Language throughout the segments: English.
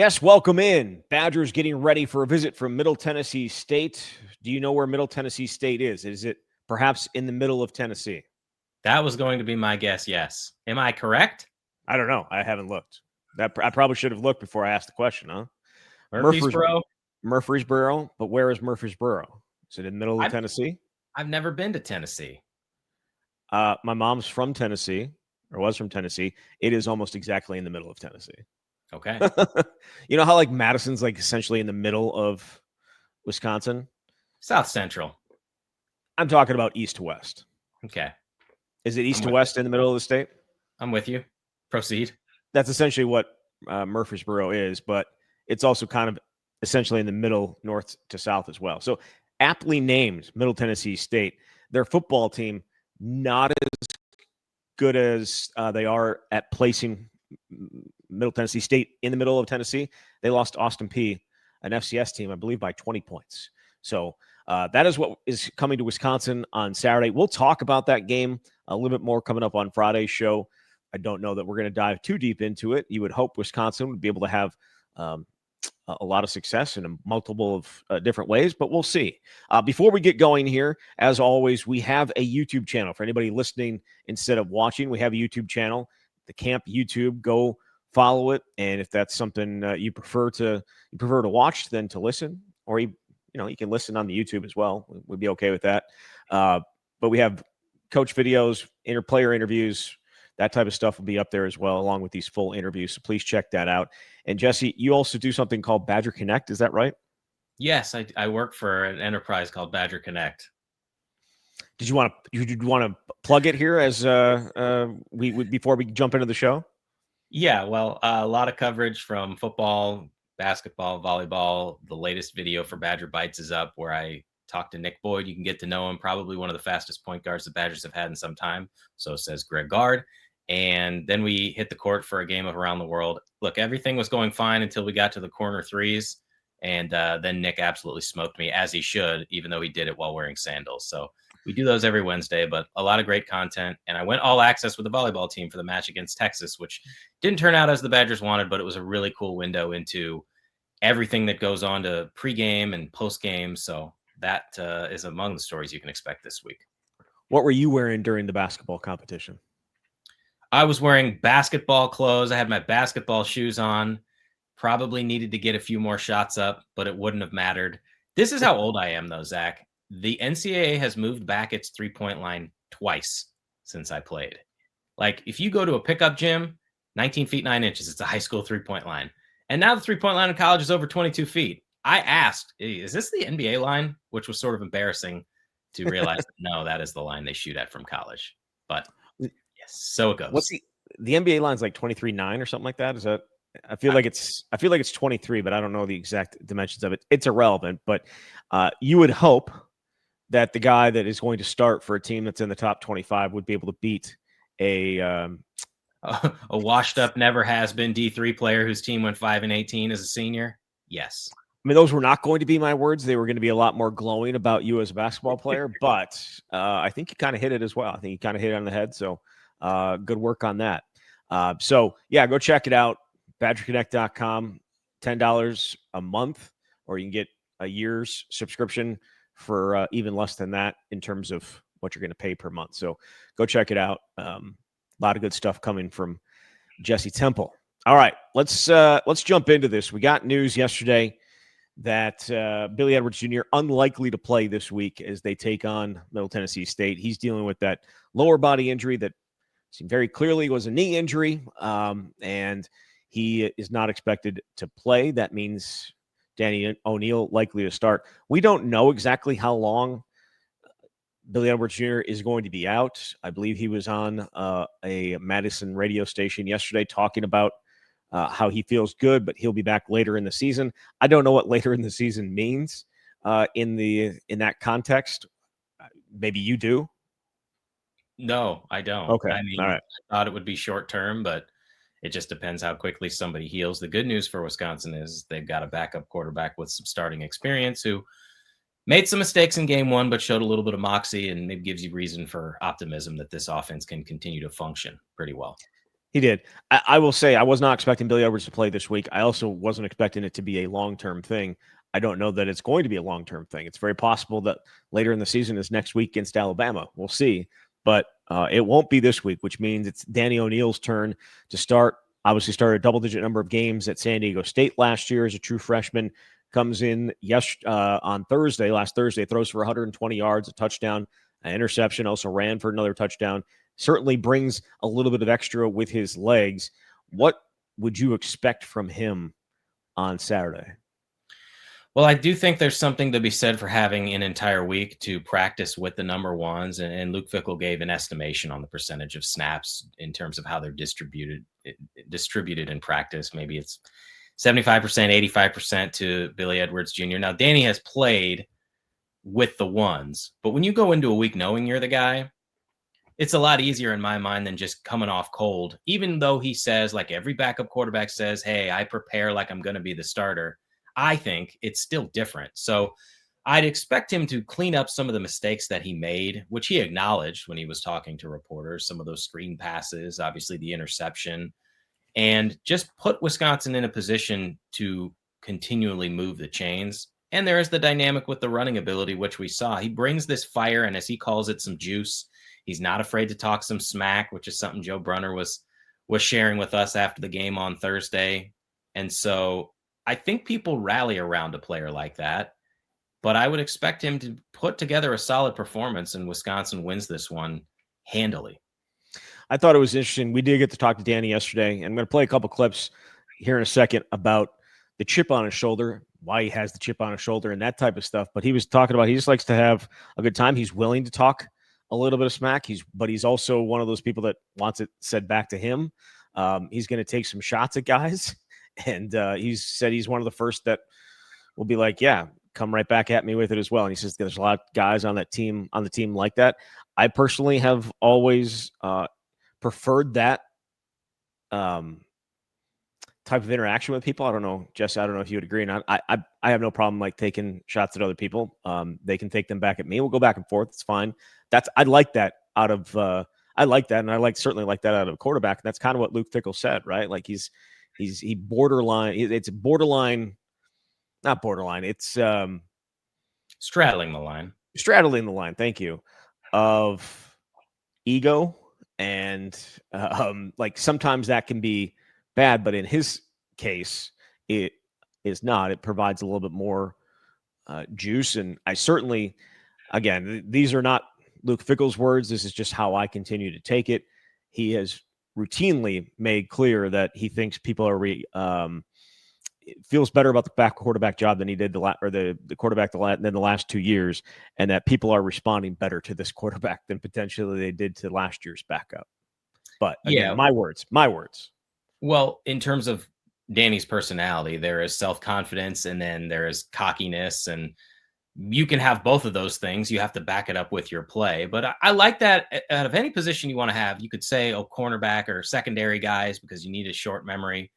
Yes, welcome in. Badgers getting ready for a visit from Middle Tennessee State. Do you know where Middle Tennessee State is? Is it perhaps in the middle of Tennessee? That was going to be my guess, yes. Am I correct? I don't know. I haven't looked. I probably should have looked before I asked the question, huh? Murfreesboro? Murfreesboro, but where is Murfreesboro? Is it in the middle of I've, Tennessee? I've never been to Tennessee. My mom's from Tennessee, or was from Tennessee. It is almost exactly in the middle of Tennessee. Okay. You know how like Madison's like essentially in the middle of Wisconsin? South Central. I'm talking about east to west. Okay. Is it east I'm to with, west in the middle of the state? I'm with you. Proceed. That's essentially what Murfreesboro is, but it's also kind of essentially in the middle, north to south as well. So aptly named Middle Tennessee State. Their football team not as good as they are at placing Middle Tennessee State in the middle of Tennessee. They lost Austin Peay, an FCS team, I believe, by 20 points. So that is what is coming to Wisconsin on Saturday. We'll talk about that game a little bit more coming up on Friday's show. I don't know that we're going to dive too deep into it. You would hope Wisconsin would be able to have a lot of success in a multiple of different ways, but we'll see. Before we get going here, as always, we have a YouTube channel for anybody listening instead of watching. We have a YouTube channel, the Camp YouTube. Go follow it, and if that's something you prefer to watch than to listen, or you can listen on the YouTube as well. We'd be okay with that. But we have coach videos, player interviews. That type of stuff will be up there as well, along with these full interviews. So please check that out. And Jesse, you also do something called Badger Connect. Is that right? Yes, I work for an enterprise called Badger Connect. Did you want to plug it here as we before we jump into the show? Yeah, well, a lot of coverage from football, basketball, volleyball. The latest video for Badger Bites is up where I talk to Nick Boyd. You can get to know him, probably one of the fastest point guards the Badgers have had in some time. So says Greg Gard. And then we hit the court for a game of Around the World. Look, everything was going fine until we got to the corner threes. And then Nick absolutely smoked me, as he should, even though he did it while wearing sandals. So we do those every Wednesday, but a lot of great content. And I went all access with the volleyball team for the match against Texas, which didn't turn out as the Badgers wanted, but it was a really cool window into everything that goes on to pregame and postgame. So that is among the stories you can expect this week. What were you wearing during the basketball competition? I was wearing basketball clothes. I had my basketball shoes on. Probably needed to get a few more shots up, but it wouldn't have mattered. This is how old I am, though, Zach. The NCAA has moved back its three-point line twice since I played. Like, if you go to a pickup gym, 19 feet 9 inches, it's a high school three-point line. And now the three-point line in college is over 22 feet. I asked, is this the NBA line? Which was sort of embarrassing to realize that, no, that is the line they shoot at from college. But yes, so it goes. What's the NBA line's like 23.9 or something like that? Is that? I feel like it's 23, but I don't know the exact dimensions of it. It's irrelevant, but you would hope that the guy that is going to start for a team that's in the top 25 would be able to beat a washed up, never has been D3 player whose team went 5-18 as a senior. Yes. I mean, those were not going to be my words. They were going to be a lot more glowing about you as a basketball player, but I think you kind of hit it as well. I think you kind of hit it on the head. So good work on that. So yeah, go check it out. BadgerConnect.com, $10 a month, or you can get a year's subscription for even less than that in terms of what you're going to pay per month. So go check it out. A lot of good stuff coming from Jesse Temple. All right, let's jump into this. We got news yesterday that Billy Edwards Jr. unlikely to play this week as they take on Middle Tennessee State. He's dealing with that lower body injury that seemed very clearly was a knee injury, and he is not expected to play. That means Danny O'Neal likely to start. We don't know exactly how long Billy Edwards Jr. is going to be out. I believe he was on a Madison radio station yesterday talking about how he feels good, but he'll be back later in the season. I don't know what later in the season means in that context. Maybe you do. No, I don't. Okay. I mean, all right. I thought it would be short term, but it just depends how quickly somebody heals. The good news for Wisconsin is they've got a backup quarterback with some starting experience who made some mistakes in game one, but showed a little bit of moxie and maybe gives you reason for optimism that this offense can continue to function pretty well. He did. I will say I was not expecting Billy Edwards to play this week. I also wasn't expecting it to be a long-term thing. I don't know that it's going to be a long-term thing. It's very possible that later in the season is next week against Alabama. We'll see. But it won't be this week, which means it's Danny O'Neal's turn to start. Obviously started a double-digit number of games at San Diego State last year as a true freshman. Comes in on Thursday, last Thursday, throws for 120 yards, a touchdown, an interception, also ran for another touchdown. Certainly brings a little bit of extra with his legs. What would you expect from him on Saturday? Well, I do think there's something to be said for having an entire week to practice with the number ones. And Luke Fickell gave an estimation on the percentage of snaps in terms of how they're distributed in practice. Maybe it's 75%, 85% to Billy Edwards Jr. Now, Danny has played with the ones, but when you go into a week knowing you're the guy, it's a lot easier in my mind than just coming off cold. Even though he says, like every backup quarterback says, hey, I prepare like I'm going to be the starter. I think it's still different. So I'd expect him to clean up some of the mistakes that he made, which he acknowledged when he was talking to reporters, some of those screen passes, obviously the interception, and just put Wisconsin in a position to continually move the chains. And there is the dynamic with the running ability, which we saw. He brings this fire and, as he calls it, some juice. He's not afraid to talk some smack, which is something Joe Brunner was sharing with us after the game on Thursday. And so I think people rally around a player like that, but I would expect him to put together a solid performance, and Wisconsin wins this one handily. I thought it was interesting. We did get to talk to Danny yesterday, and I'm going to play a couple clips here in a second about the chip on his shoulder, why he has the chip on his shoulder and that type of stuff. But he was talking about he just likes to have a good time. He's willing to talk a little bit of smack. But he's also one of those people that wants it said back to him. He's going to take some shots at guys. And he's said he's one of the first that will be like, yeah, come right back at me with it as well. And he says there's a lot of guys on the team like that. I personally have always preferred that type of interaction with people. I don't know, Jess, I don't know if you would agree or not. I have no problem like taking shots at other people. They can take them back at me. We'll go back and forth. It's fine. I like that out of I like that, and certainly like that out of a quarterback. And that's kind of what Luke Fickell said, right? Like he borderline. It's borderline, not borderline. It's straddling the line. Straddling the line. Thank you. Of ego and like sometimes that can be bad, but in his case, it is not. It provides a little bit more juice, and I certainly, again, these are not Luke Fickell's words. This is just how I continue to take it. He has routinely made clear that he thinks people are feels better about the quarterback job than he did the quarterback than the last 2 years, and that people are responding better to this quarterback than potentially they did to last year's backup. But again, my words. Well, in terms of Danny's personality, there is self-confidence and then there is cockiness, and you can have both of those things. You have to back it up with your play. But I like that out of any position you want to have. You could say, cornerback or secondary guys, because you need a short memory.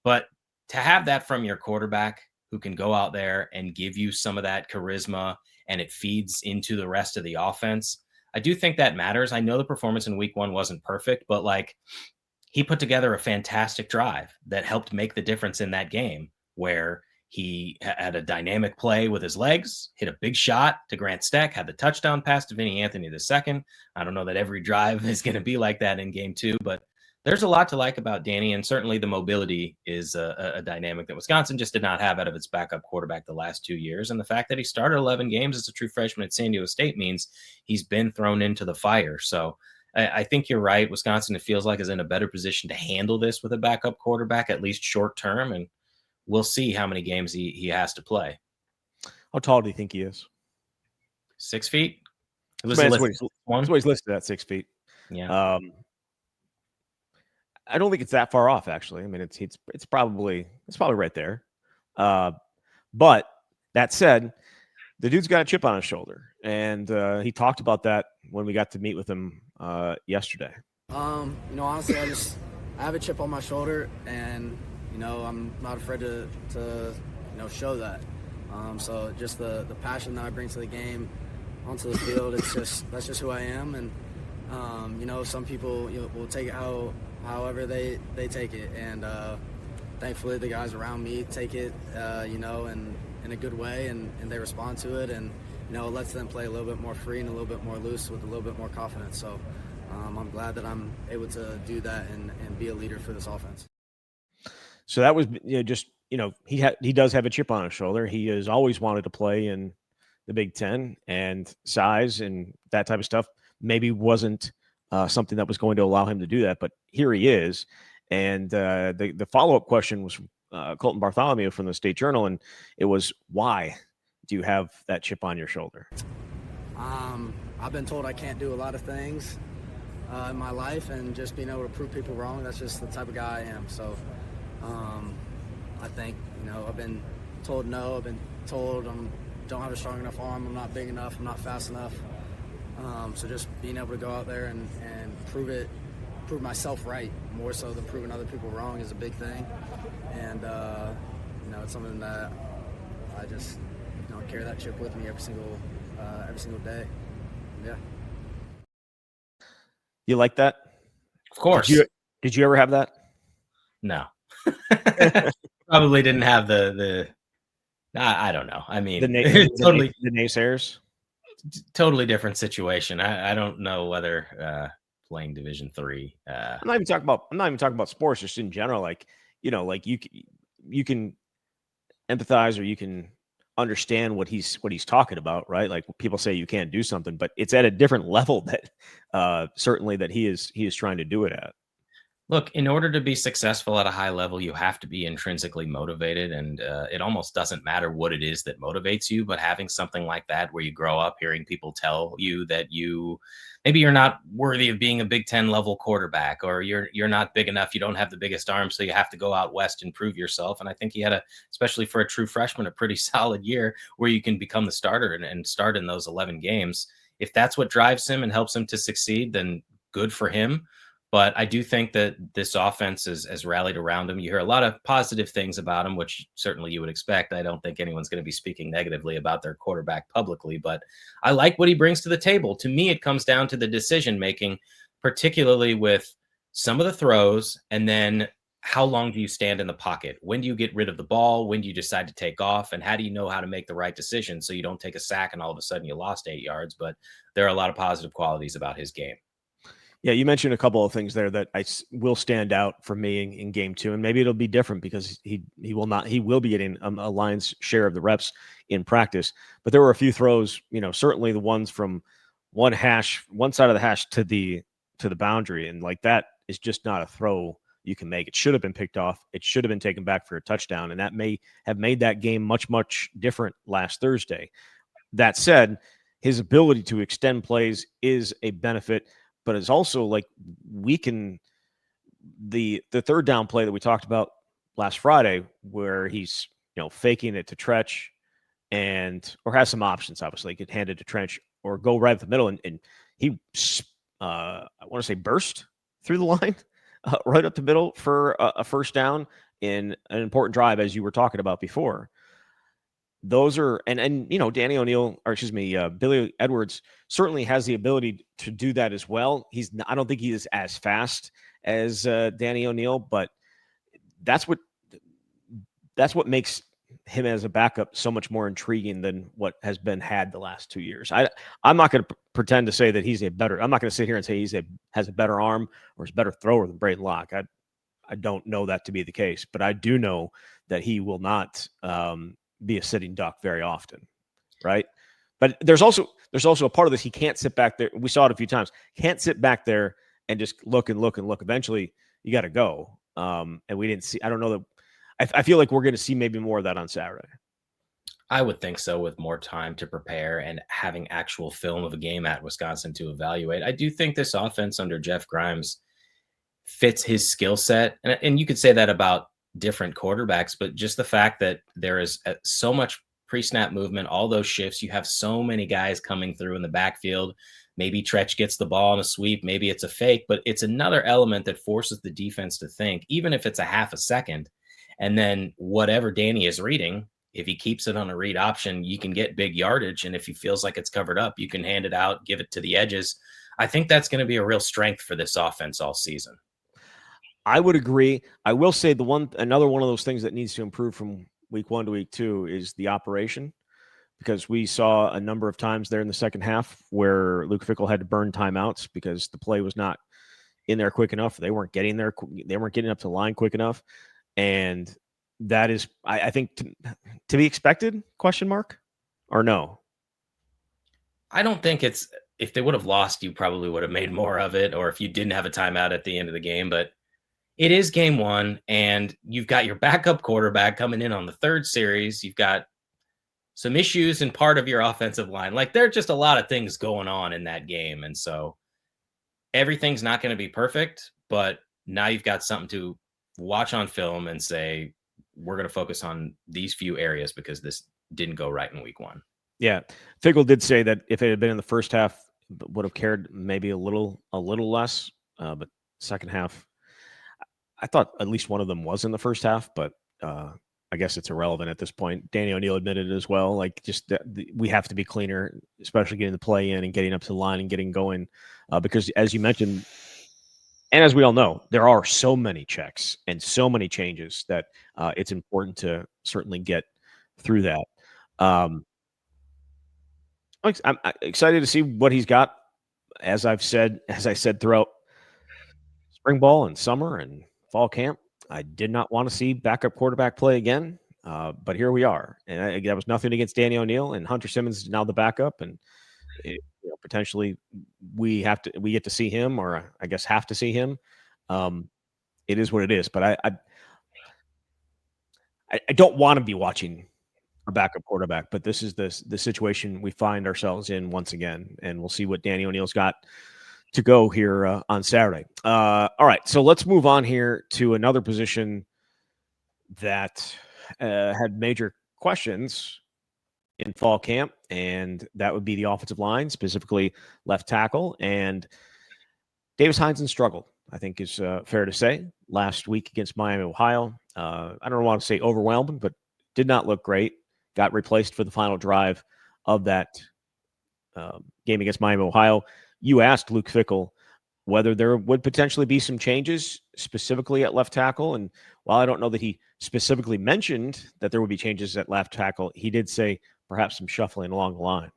But to have that from your quarterback who can go out there and give you some of that charisma and it feeds into the rest of the offense, I do think that matters. I know the performance in week 1 wasn't perfect, but like he put together a fantastic drive that helped make the difference in that game, where he had a dynamic play with his legs, hit a big shot to Grant Steck, had the touchdown pass to Vinny Anthony II. I don't know that every drive is going to be like that in game 2, but there's a lot to like about Danny, and certainly the mobility is a dynamic that Wisconsin just did not have out of its backup quarterback the last 2 years. And the fact that he started 11 games as a true freshman at San Diego State means he's been thrown into the fire. So I think you're right. Wisconsin, it feels like, is in a better position to handle this with a backup quarterback, at least short term, and we'll see how many games he has to play. How tall do you think he is? 6 feet? That's what he's listed at, 6 feet. Yeah. I don't think it's that far off, actually. I mean, it's probably right there. But that said, the dude's got a chip on his shoulder, and he talked about that when we got to meet with him yesterday. Honestly, I have a chip on my shoulder, and I'm not afraid to show that. So just the passion that I bring to the game onto the field, that's just who I am. And some people will take it however they take it. And thankfully the guys around me take it, in a good way, and they respond to it, and it lets them play a little bit more free and a little bit more loose with a little bit more confidence. So I'm glad that I'm able to do that and be a leader for this offense. So that was he does have a chip on his shoulder. He has always wanted to play in the Big Ten, and size and that type of stuff maybe wasn't something that was going to allow him to do that. But here he is, and the follow up question was from Colton Bartholomew from the State Journal, and it was, why do you have that chip on your shoulder? I've been told I can't do a lot of things in my life, and just being able to prove people wrong, that's just the type of guy I am. So I think, I've been told no, I've been told I don't have a strong enough arm, I'm not big enough, I'm not fast enough. So just being able to go out there and prove myself right, more so than proving other people wrong, is a big thing. And, it's something that I just, carry that chip with me every single day. Yeah. You like that? Of course. Did you ever have that? No. Probably didn't have the I don't know. I mean, totally the naysayers. Totally different situation. I don't know whether playing Division III. I'm not even talking about sports, just in general. Like, you can empathize, or you can understand what he's talking about, right? Like, people say you can't do something, but it's at a different level that certainly that he is trying to do it at. Look, in order to be successful at a high level, you have to be intrinsically motivated, and it almost doesn't matter what it is that motivates you. But having something like that, where you grow up hearing people tell you that maybe you're not worthy of being a Big Ten level quarterback, or you're not big enough, you don't have the biggest arm, so you have to go out west and prove yourself. And I think he had especially for a true freshman, a pretty solid year where you can become the starter and start in those 11 games. If that's what drives him and helps him to succeed, then good for him. But I do think that this offense has rallied around him. You hear a lot of positive things about him, which certainly you would expect. I don't think anyone's going to be speaking negatively about their quarterback publicly, but I like what he brings to the table. To me, it comes down to the decision-making, particularly with some of the throws, and then how long do you stand in the pocket? When do you get rid of the ball? When do you decide to take off? And how do you know how to make the right decision so you don't take a sack and all of a sudden you lost 8 yards? But there are a lot of positive qualities about his game. Yeah, you mentioned a couple of things there that will stand out for me in game 2, and maybe it'll be different because he will be getting a lion's share of the reps in practice. But there were a few throws, certainly the ones from one side of the hash to the boundary, and like, that is just not a throw you can make. It should have been picked off. It should have been taken back for a touchdown, and that may have made that game much, much different last Thursday. That said, his ability to extend plays is a benefit. But it's also like, the third down play that we talked about last Friday, where he's faking it to Tretch, or has some options. Obviously, get handed to Trench or go right up the middle, and he I want to say burst through the line right up the middle for a first down in an important drive, as you were talking about before. Those are, and Danny O'Neil, or excuse me, Billy Edwards certainly has the ability to do that as well. I don't think he is as fast as Danny O'Neil, but that's what makes him as a backup so much more intriguing than what has been had the last 2 years. I'm not going to pretend to say that I'm not going to sit here and say has a better arm or is a better thrower than Braden Locke. I don't know that to be the case, but I do know that he will not be a sitting duck very often, right? But there's also a part of this. He can't sit back there. We saw it a few times. Can't sit back there and just look and look and look. Eventually, you got to go. And we didn't see. I don't know that. I feel like we're going to see maybe more of that on Saturday. I would think so, with more time to prepare and having actual film of a game at Wisconsin to evaluate. I do think this offense under Jeff Grimes fits his skill set, and you could say that about different quarterbacks, but just the fact that there is so much pre-snap movement, all those shifts, you have so many guys coming through in the backfield. Maybe Tretch gets the ball in a sweep, maybe it's a fake, but it's another element that forces the defense to think, even if it's a half a second. And then whatever Danny is reading, if he keeps it on a read option, you can get big yardage. And if he feels like it's covered up, you can hand it out, give it to the edges. I think that's going to be a real strength for this offense all season. I would agree. I will say another one of those things that needs to improve from week 1 to week 2 is the operation, because we saw a number of times there in the second half where Luke Fickell had to burn timeouts because the play was not in there quick enough. They weren't getting there. They weren't getting up to the line quick enough. And that is, I think, to be expected, question mark, or no? I don't think it's, if they would have lost, you probably would have made more of it, or if you didn't have a timeout at the end of the game. But it is game one, and you've got your backup quarterback coming in on the third series. You've got some issues in part of your offensive line. Like, there are just a lot of things going on in that game. And so everything's not going to be perfect, but now you've got something to watch on film and say, we're going to focus on these few areas because this didn't go right in week 1. Yeah. Fickell did say that if it had been in the first half, would have cared maybe a little less. But second half, I thought at least one of them was in the first half, but I guess it's irrelevant at this point. Danny O'Neill admitted it as well. Like, just we have to be cleaner, especially getting the play in and getting up to the line and getting going. Because as you mentioned, and as we all know, there are so many checks and so many changes that it's important to certainly get through that. I'm excited to see what he's got. As I said throughout spring ball and summer and fall camp, I did not want to see backup quarterback play again, but here we are. And that was nothing against Danny O'Neill, and Hunter Simmons is now the backup, and potentially we get to see him, or I guess have to see him. It is what it is, but I don't want to be watching a backup quarterback, but this is the situation we find ourselves in once again, and we'll see what Danny O'Neill's got to go here on Saturday. All right, so let's move on here to another position that had major questions in fall camp, and that would be the offensive line, specifically left tackle. And Davis Heinzen struggled, I think is fair to say, last week against Miami, Ohio. I don't want to say overwhelmed, but did not look great. Got replaced for the final drive of that game against Miami, Ohio. You asked Luke Fickell whether there would potentially be some changes specifically at left tackle. And while I don't know that he specifically mentioned that there would be changes at left tackle, he did say perhaps some shuffling along the line.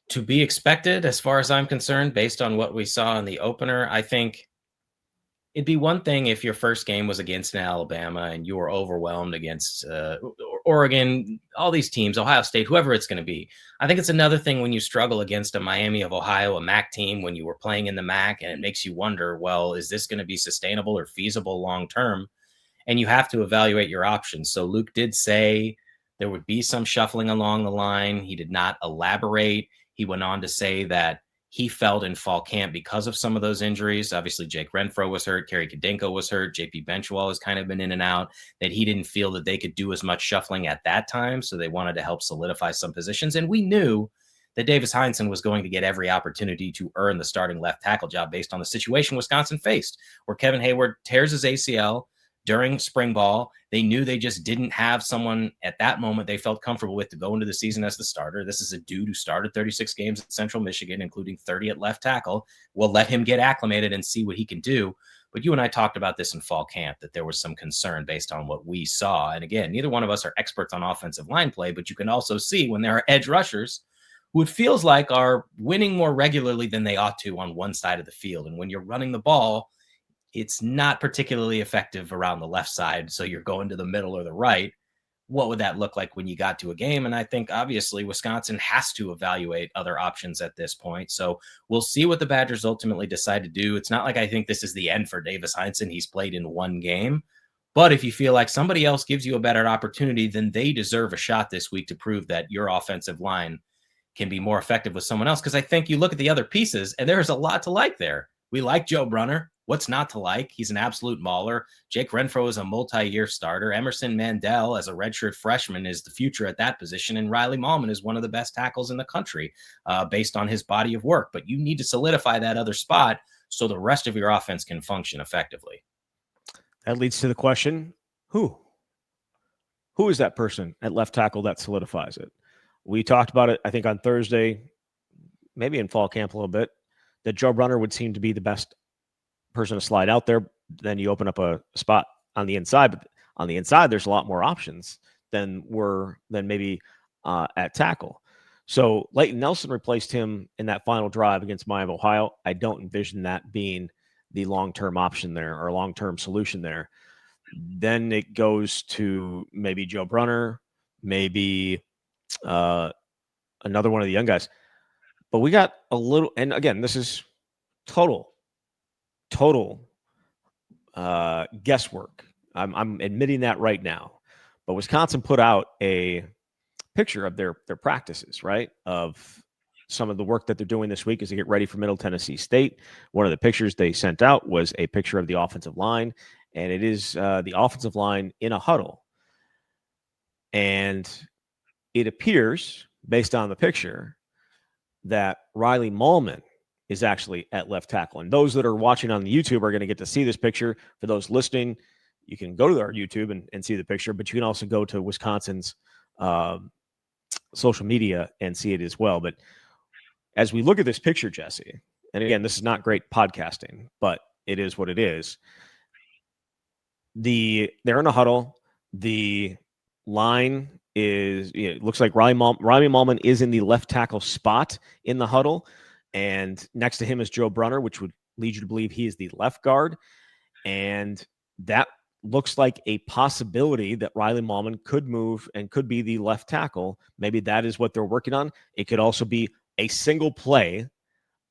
To be expected, as far as I'm concerned, based on what we saw in the opener. I think it'd be one thing if your first game was against an Alabama and you were overwhelmed against Oregon, all these teams, Ohio State, whoever it's going to be. I think it's another thing when you struggle against a Miami of Ohio, a MAC team, when you were playing in the MAC, and it makes you wonder, well, is this going to be sustainable or feasible long term? And you have to evaluate your options. So Luke did say there would be some shuffling along the line. He did not elaborate. He went on to say that he felt in fall camp, because of some of those injuries, obviously Jake Renfro was hurt, Kerry Kadenko was hurt, JP Benchwall has kind of been in and out, that he didn't feel that they could do as much shuffling at that time. So they wanted to help solidify some positions. And we knew that Davis Heinzen was going to get every opportunity to earn the starting left tackle job based on the situation Wisconsin faced, where Kevin Hayward tears his ACL during spring ball. They knew they just didn't have someone at that moment they felt comfortable with to go into the season as the starter. This is a dude who started 36 games at Central Michigan, including 30 at left tackle. We'll let him get acclimated and see what he can do. But you and I talked about this in fall camp, that there was some concern based on what we saw. And again, neither one of us are experts on offensive line play, but you can also see when there are edge rushers who it feels like are winning more regularly than they ought to on one side of the field. And when you're running the ball, it's not particularly effective around the left side. So you're going to the middle or the right. What would that look like when you got to a game? And I think obviously Wisconsin has to evaluate other options at this point. So we'll see what the Badgers ultimately decide to do. It's not like I think this is the end for Davis Heinzen. He's played in one game. But if you feel like somebody else gives you a better opportunity, then they deserve a shot this week to prove that your offensive line can be more effective with someone else. Because I think you look at the other pieces and there's a lot to like there. We like Joe Brunner. What's not to like? He's an absolute mauler. Jake Renfro is a multi-year starter. Emerson Mandel, as a redshirt freshman, is the future at that position. And Riley Mallman is one of the best tackles in the country based on his body of work. But you need to solidify that other spot so the rest of your offense can function effectively. That leads to the question, who? Who is that person at left tackle that solidifies it? We talked about it, I think, on Thursday, maybe in fall camp a little bit, that Joe Brunner would seem to be the best person to slide out there. then you open up a spot on the inside. But on the inside, there's a lot more options than maybe at tackle. So Leighton Nelson replaced him in that final drive against Miami of Ohio. I don't envision that being the long-term option there or long-term solution there. Then it goes to maybe Joe Brunner, maybe another one of the young guys. But we got a little, and again, this is total guesswork. I'm admitting that right now. But Wisconsin put out a picture of their practices, right? Of some of the work that they're doing this week as they get ready for Middle Tennessee State. One of the pictures they sent out was a picture of the offensive line, and it is the offensive line in a huddle. And it appears, based on the picture, that Riley Mahlman is actually at left tackle. And those that are watching on the YouTube are going to get to see this picture. For those listening, you can go to our YouTube and see the picture, but you can also go to Wisconsin's social media and see it as well. But as we look at this picture, Jesse, and again, this is not great podcasting, but it is what it is. They're in a huddle. The line is, it looks like Riley Mahlman is in the left tackle spot in the huddle. And next to him is Joe Brunner, which would lead you to believe he is the left guard. And that looks like a possibility that Riley Mahlman could move and could be the left tackle. Maybe that is what they're working on. It could also be a single play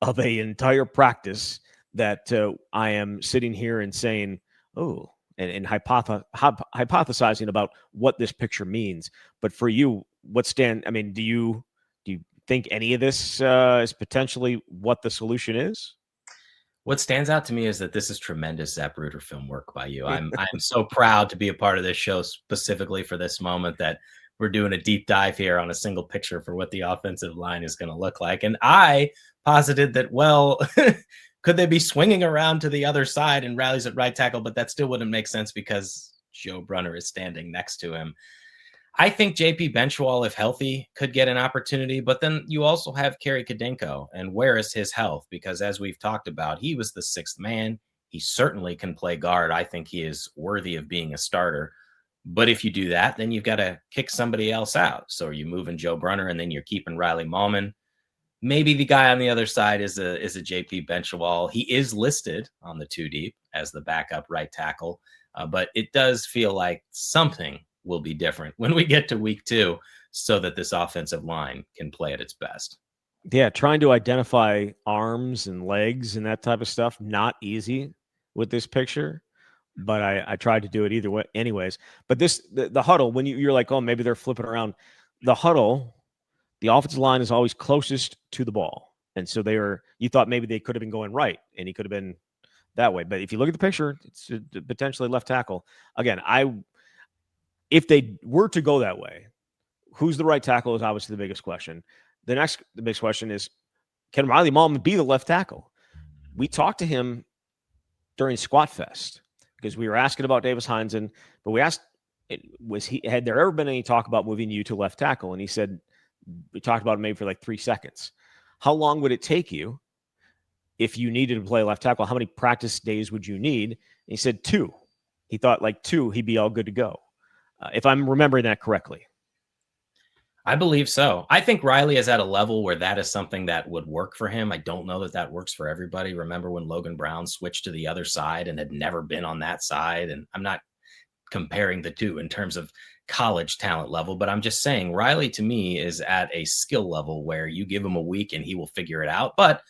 of an entire practice that I am sitting here and saying, oh, and hypothesizing about what this picture means. But for you, do you think any of this is potentially what the solution is? What stands out to me is that this is tremendous Zapruder film work by you. I'm so proud to be a part of this show specifically for this moment, that we're doing a deep dive here on a single picture for what the offensive line is going to look like. And I posited that, well, could they be swinging around to the other side and Riley's at right tackle? But that still wouldn't make sense because Joe Brunner is standing next to him. I think JP Benchwall, if healthy, could get an opportunity, but then you also have Kerry Kadenko, and where is his health? Because as we've talked about, he was the sixth man. He certainly can play guard. I think he is worthy of being a starter. But if you do that, then you've got to kick somebody else out. So are you moving Joe Brunner and then you're keeping Riley Mahlman? Maybe the guy on the other side is a JP Benchwall. He is listed on the 2 deep as the backup right tackle, but it does feel like something will be different when we get to week 2 so that this offensive line can play at its best. Yeah, trying to identify arms and legs and that type of stuff, not easy with this picture, but I tried to do it either way anyways. But the huddle, when you're like, oh, maybe they're flipping around. The huddle, the offensive line is always closest to the ball. And so you thought maybe they could have been going right and he could have been that way. But if you look at the picture, it's potentially left tackle. Again, if they were to go that way, who's the right tackle is obviously the biggest question. The biggest question is, can Riley Mahlman be the left tackle? We talked to him during Squat Fest because we were asking about Davis Heinzen, but we asked, had there ever been any talk about moving you to left tackle? And he said, we talked about it maybe for like 3 seconds. How long would it take you if you needed to play left tackle? How many practice days would you need? And he said 2. He thought like 2, he'd be all good to go. If I'm remembering that correctly. I believe so. I think Riley is at a level where that is something that would work for him. I don't know that that works for everybody. Remember when Logan Brown switched to the other side and had never been on that side? And I'm not comparing the two in terms of college talent level, but I'm just saying Riley to me is at a skill level where you give him a week and he will figure it out. But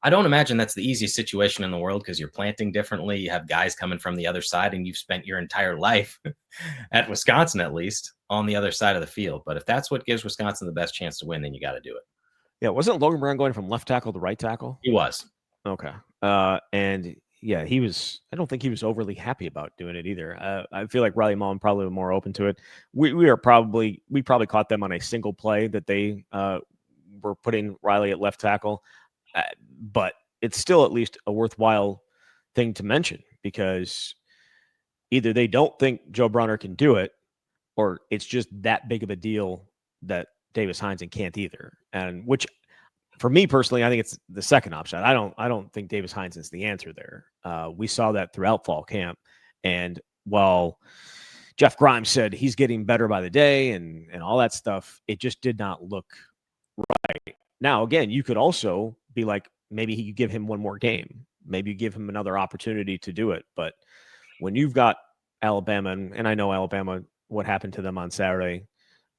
I don't imagine that's the easiest situation in the world because you're planting differently. You have guys coming from the other side and you've spent your entire life at Wisconsin, at least, on the other side of the field. But if that's what gives Wisconsin the best chance to win, then you got to do it. Yeah. Wasn't Logan Brown going from left tackle to right tackle? He was. Okay. And yeah, I don't think he was overly happy about doing it either. I feel like Riley Mahlman probably was more open to it. We probably caught them on a single play that they were putting Riley at left tackle. But it's still at least a worthwhile thing to mention because either they don't think Joe Brunner can do it or it's just that big of a deal that Davis Heinzen can't either. And which for me personally, I think it's the second option. I don't think Davis Hines is the answer there. We saw that throughout fall camp, and while Jeff Grimes said he's getting better by the day and all that stuff, it just did not look right. Now, again, you could also be like, maybe you give him one more game, maybe you give him another opportunity to do it. But when you've got Alabama, and I know Alabama, what happened to them on Saturday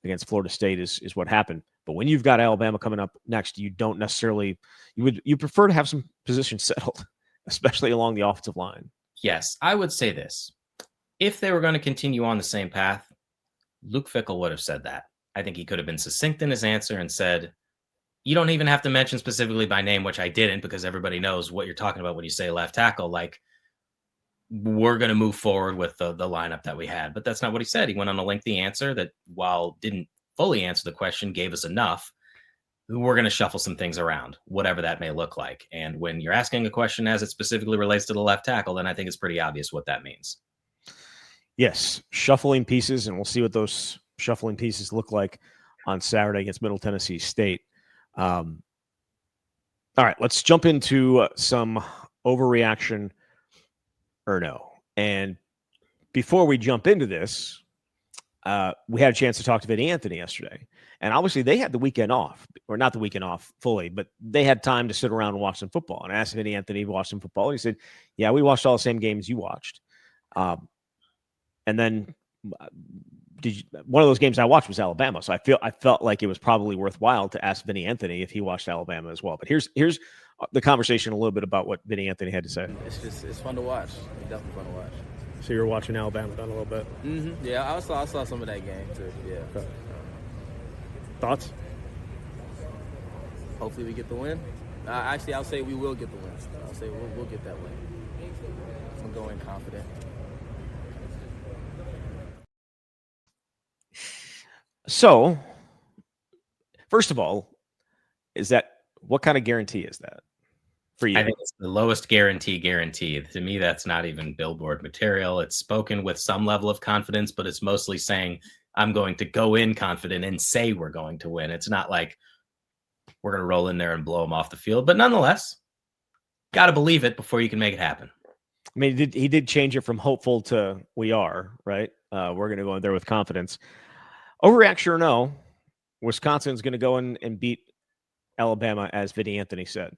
against Florida State is what happened. But when you've got Alabama coming up next, you don't necessarily you prefer to have some positions settled, especially along the offensive line. Yes, I would say this. If they were going to continue on the same path, Luke Fickell would have said that. I think he could have been succinct in his answer and said, you don't even have to mention specifically by name, which I didn't, because everybody knows what you're talking about when you say left tackle. Like, we're going to move forward with the lineup that we had. But that's not what he said. He went on a lengthy answer that, while didn't fully answer the question, gave us enough. We're going to shuffle some things around, whatever that may look like. And when you're asking a question as it specifically relates to the left tackle, then I think it's pretty obvious what that means. Yes, shuffling pieces, and we'll see what those shuffling pieces look like on Saturday against Middle Tennessee State. All right, let's jump into some overreaction or no. And before we jump into this, we had a chance to talk to Vinny Anthony yesterday. And obviously they had the weekend off, or not the weekend off fully, but they had time to sit around and watch some football. And I asked Vinny Anthony to watch some football. And he said, yeah, we watched all the same games you watched. And then one of those games I watched was Alabama. So I felt like it was probably worthwhile to ask Vinny Anthony if he watched Alabama as well. But here's the conversation a little bit about what Vinny Anthony had to say. It's fun to watch. It's definitely fun to watch. So you're watching Alabama then a little bit? Mm-hmm. Yeah, I saw some of that game too. Yeah. Okay. Thoughts? Hopefully we get the win. Actually, I'll say we will get the win. I'll say we'll get that win. I'm going confident. So, first of all, what kind of guarantee is that for you? I think it's the lowest guarantee. To me, that's not even billboard material. It's spoken with some level of confidence, but it's mostly saying, I'm going to go in confident and say we're going to win. It's not like we're going to roll in there and blow them off the field. But nonetheless, got to believe it before you can make it happen. I mean, he did change it from hopeful to we are, right? We're going to go in there with confidence. Overreaction or no, Wisconsin's going to go in and beat Alabama, as Vinny Anthony said.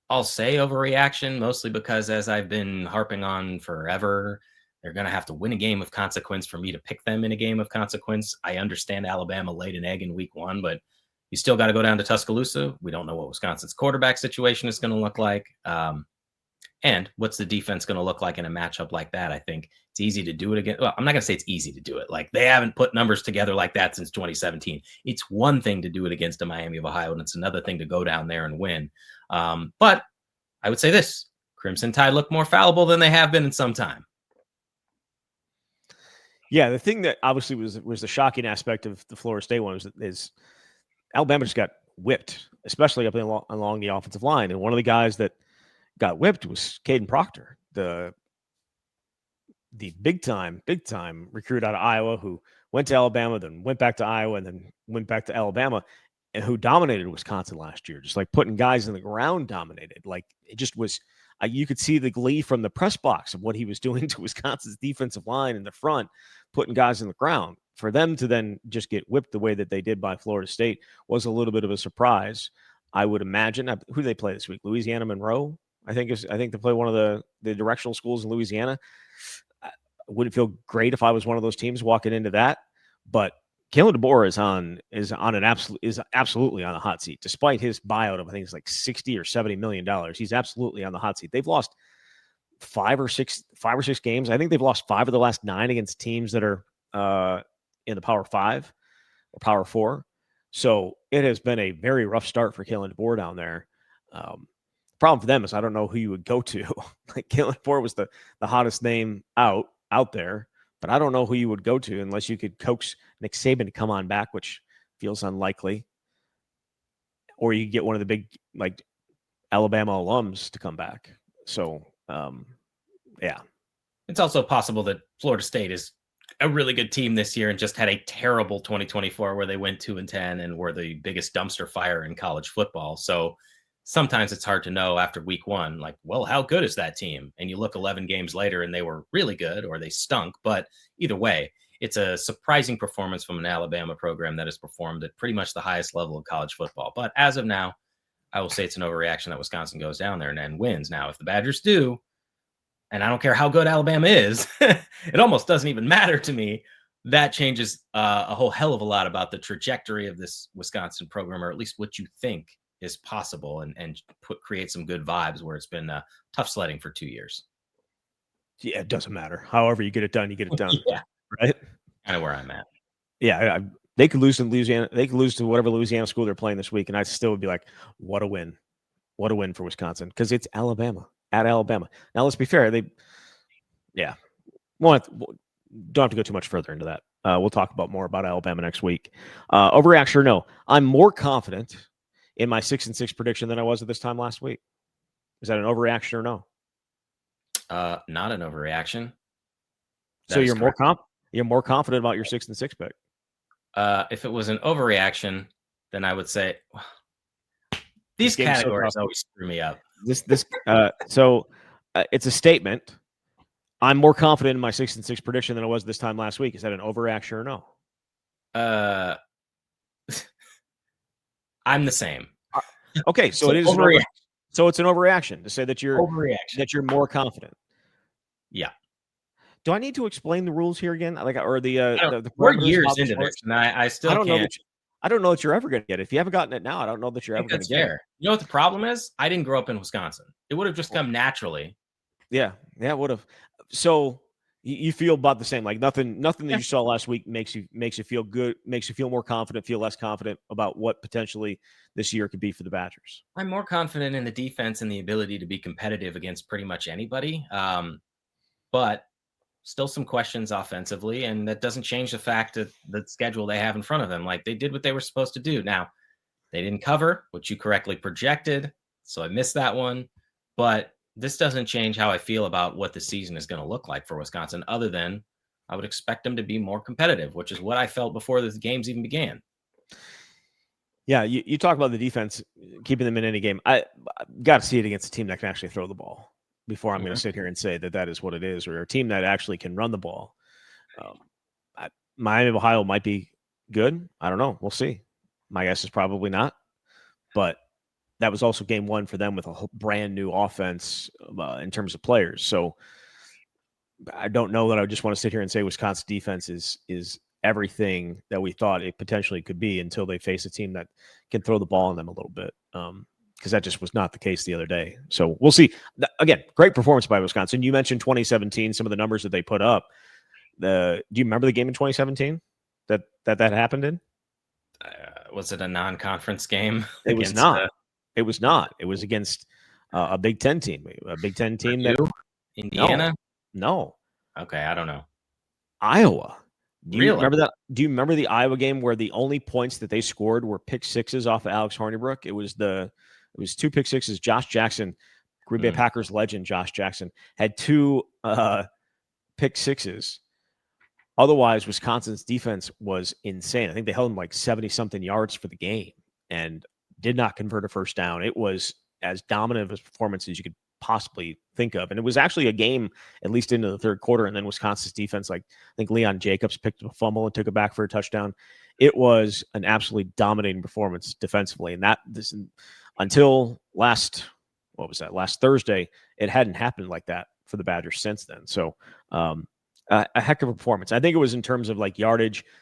I'll say overreaction, mostly because, as I've been harping on forever, they're going to have to win a game of consequence for me to pick them in a game of consequence. I understand Alabama laid an egg in week 1, but you still got to go down to Tuscaloosa. We don't know what Wisconsin's quarterback situation is going to look like. And what's the defense going to look like in a matchup like that? I think it's easy to do it again. Well, I'm not going to say it's easy to do it. Like, they haven't put numbers together like that since 2017. It's one thing to do it against a Miami of Ohio, and it's another thing to go down there and win. But I would say this: Crimson Tide look more fallible than they have been in some time. Yeah, the thing that obviously was the shocking aspect of the Florida State one is Alabama just got whipped, especially up along the offensive line. And one of the guys that got whipped was Caden Proctor, the big time recruit out of Iowa, who went to Alabama, then went back to Iowa, and then went back to Alabama, and who dominated Wisconsin last year, just like putting guys in the ground. Dominated. Like, it just was. You could see the glee from the press box of what he was doing to Wisconsin's defensive line in the front, putting guys in the ground. For them to then just get whipped the way that they did by Florida State was a little bit of a surprise. I would imagine. Who do they play this week? Louisiana Monroe, I think they play one of the directional schools in Louisiana. Would it feel great if I was one of those teams walking into that? But Kalen DeBoer is absolutely on the hot seat, despite his buyout of, I think it's like $60 or $70 million. He's absolutely on the hot seat. They've lost five or six games. I think they've lost 5 of the last 9 against teams that are in the Power 5 or Power 4. So it has been a very rough start for Kalen DeBoer down there. Problem for them is I don't know who you would go to. Like, Kalen DeBoer was the hottest name out there, but I don't know who you would go to unless you could coax Nick Saban to come on back, which feels unlikely. Or you get one of the big, like, Alabama alums to come back. So, yeah. It's also possible that Florida State is a really good team this year and just had a terrible 2024 where they went 2-10 and were the biggest dumpster fire in college football. So sometimes it's hard to know after week one, like, well, how good is that team? And you look 11 games later and they were really good or they stunk. But either way, it's a surprising performance from an Alabama program that has performed at pretty much the highest level of college football. But as of now, I will say it's an overreaction that Wisconsin goes down there and wins. Now, if the Badgers do, and I don't care how good Alabama is, it almost doesn't even matter to me. That changes a whole hell of a lot about the trajectory of this Wisconsin program, or at least what you think is possible, and create some good vibes where it's been tough sledding for 2 years. Yeah, it doesn't matter. However you get it done, you get it done. Yeah, right. Kind of where I'm at. Yeah, they could lose to Louisiana. They could lose to whatever Louisiana school they're playing this week, and I still would be like, "What a win! What a win for Wisconsin!" Because it's Alabama at Alabama. Now, let's be fair. Don't have to go too much further into that. We'll talk more about Alabama next week. Overreaction or no? I'm more confident in my 6-6 prediction than I was at this time last week. Is that an overreaction or no? Not an overreaction. So you're more confident about your 6-6 pick. If it was an overreaction, then I would say these categories always screw me up. So it's a statement. I'm more confident in my 6-6 prediction than I was this time last week. Is that an overreaction or no? I'm the same. Okay, so it is overreaction. So it's an overreaction to say that you're more confident. Yeah. Do I need to explain the rules here again? We're years into this, and I still can't. I don't know that you're ever going to get it. If you haven't gotten it now, I don't know that you're ever going to get it. You know what the problem is? I didn't grow up in Wisconsin. It would have just come naturally. Yeah, it would have. So you feel about the same. Like nothing that you saw last week makes you feel good, makes you feel more confident, feel less confident about what potentially this year could be for the Badgers. I'm more confident in the defense and the ability to be competitive against pretty much anybody. But still some questions offensively, and that doesn't change the fact that the schedule they have in front of them. Like, they did what they were supposed to do. Now, they didn't cover, which you correctly projected, so I missed that one. But this doesn't change how I feel about what the season is going to look like for Wisconsin, other than I would expect them to be more competitive, which is what I felt before the games even began. Yeah, you talk about the defense, keeping them in any game. I got to see it against a team that can actually throw the ball before I'm going to sit here and say that is what it is, or a team that actually can run the ball. Miami of Ohio might be good. I don't know. We'll see. My guess is probably not. But that was also game one for them with a whole brand new offense in terms of players. So I don't know that I just want to sit here and say Wisconsin defense is everything that we thought it potentially could be until they face a team that can throw the ball on them a little bit. Because that just was not the case the other day. So we'll see. Again, great performance by Wisconsin. You mentioned 2017, some of the numbers that they put up. Do you remember the game in 2017 that happened in? Was it a non-conference game? It was not. It was not. It was against a Big Ten team. A Big Ten team Indiana? No. Okay, I don't know. Iowa. Do you Really? remember that? Do you remember the Iowa game where the only points that they scored were pick sixes off of Alex Hornibrook? It was 2 pick sixes. Josh Jackson, Green Bay Packers legend Josh Jackson, had 2 pick sixes. Otherwise, Wisconsin's defense was insane. I think they held them like 70-something yards for the game and did not convert a first down. It was as dominant of a performance as you could possibly think of. And it was actually a game, at least into the third quarter. And then Wisconsin's defense, like I think Leon Jacobs picked up a fumble and took it back for a touchdown. It was an absolutely dominating performance defensively. And until last Thursday, it hadn't happened like that for the Badgers since then. So a heck of a performance. I think it was in terms of like yardage /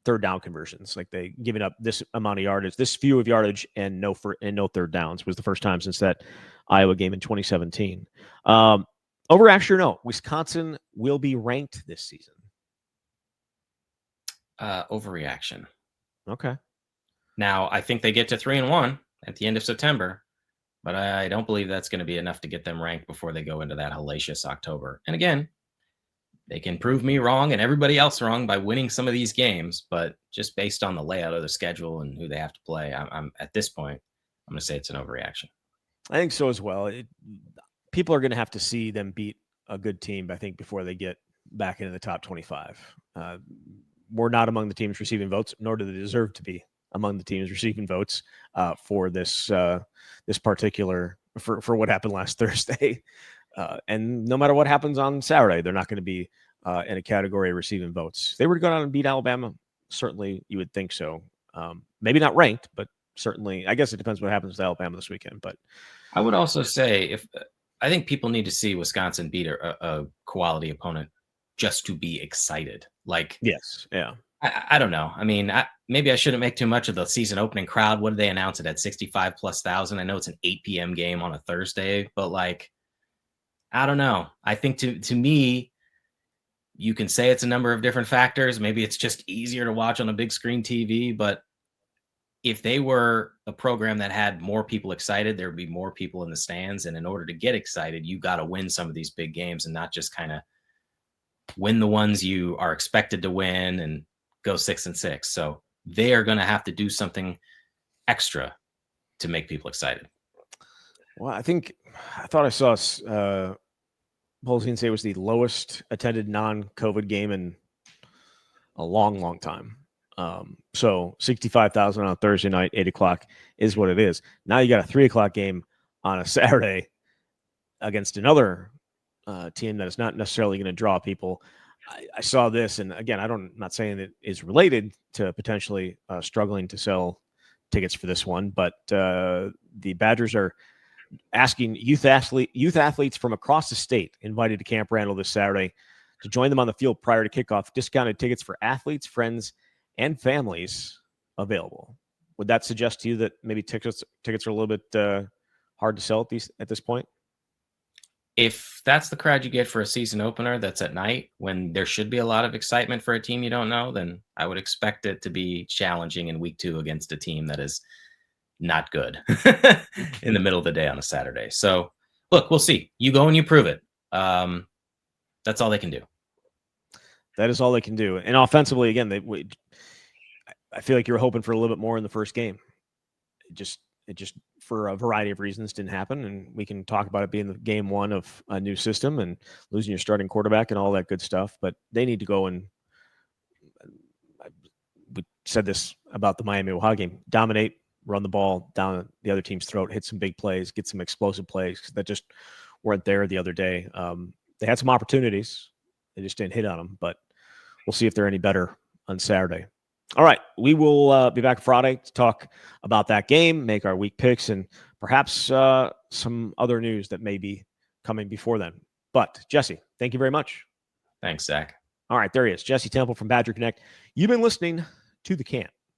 third down conversions. Like they giving up this amount of yardage, this few of yardage and no third downs was the first time since that Iowa game in 2017. Overreaction or no? Wisconsin will be ranked this season. Overreaction. Okay. Now I think they get to 3-1 at the end of September, but I don't believe that's going to be enough to get them ranked before they go into that hellacious October. And again, they can prove me wrong and everybody else wrong by winning some of these games, but just based on the layout of the schedule and who they have to play, I'm at this point, I'm going to say it's an overreaction. I think so as well. People are going to have to see them beat a good team, I think, before they get back into the top 25. We're not among the teams receiving votes, nor do they deserve to be among the teams receiving votes for this particular for what happened last Thursday. And no matter what happens on Saturday, they're not going to be in a category receiving votes. They were to go out and beat Alabama. Certainly, you would think so. Maybe not ranked, but certainly, I guess it depends what happens with Alabama this weekend. But I would also say I think people need to see Wisconsin beat a quality opponent just to be excited. Like, yes, yeah. I don't know. I mean, maybe I shouldn't make too much of the season opening crowd. What did they announce it at 65,000+? I know it's an 8 p.m. game on a Thursday, but like, I don't know. I think to me, you can say it's a number of different factors. Maybe it's just easier to watch on a big screen TV, but if they were a program that had more people excited, there would be more people in the stands. And in order to get excited, you got to win some of these big games and not just kind of win the ones you are expected to win and go 6-6. So they are going to have to do something extra to make people excited. Well, I thought I saw Polsine say it was the lowest attended non-COVID game in a long, long time. So 65,000 on a Thursday night, 8 o'clock is what it is. Now you got a 3 o'clock game on a Saturday against another team that is not necessarily going to draw people. I saw this, and again, I'm not saying it is related to potentially struggling to sell tickets for this one, but the Badgers are asking youth athletes from across the state invited to Camp Randall this Saturday to join them on the field prior to kickoff. Discounted tickets for athletes, friends, and families available. Would that suggest to you that maybe tickets are a little bit hard to sell at this point? If that's the crowd you get for a season opener that's at night when there should be a lot of excitement for a team you don't know, then I would expect it to be challenging in week 2 against a team that is not good in the middle of the day on a Saturday. So look, we'll see. You go and you prove it. That's all they can do. That is all they can do. And offensively, again, I feel like you were hoping for a little bit more in the first game. It just for a variety of reasons didn't happen, and we can talk about it being the game 1 of a new system and losing your starting quarterback and all that good stuff. But they need to go and we said this about the Miami Ohio game: dominate, run the ball down the other team's throat, hit some big plays, get some explosive plays that just weren't there the other day. They had some opportunities, they just didn't hit on them. But we'll see if they're any better on Saturday. All right, we will be back Friday to talk about that game, make our week picks, and perhaps some other news that may be coming before then. But, Jesse, thank you very much. Thanks, Zach. All right, there he is, Jesse Temple from Badger Connect. You've been listening to The Can.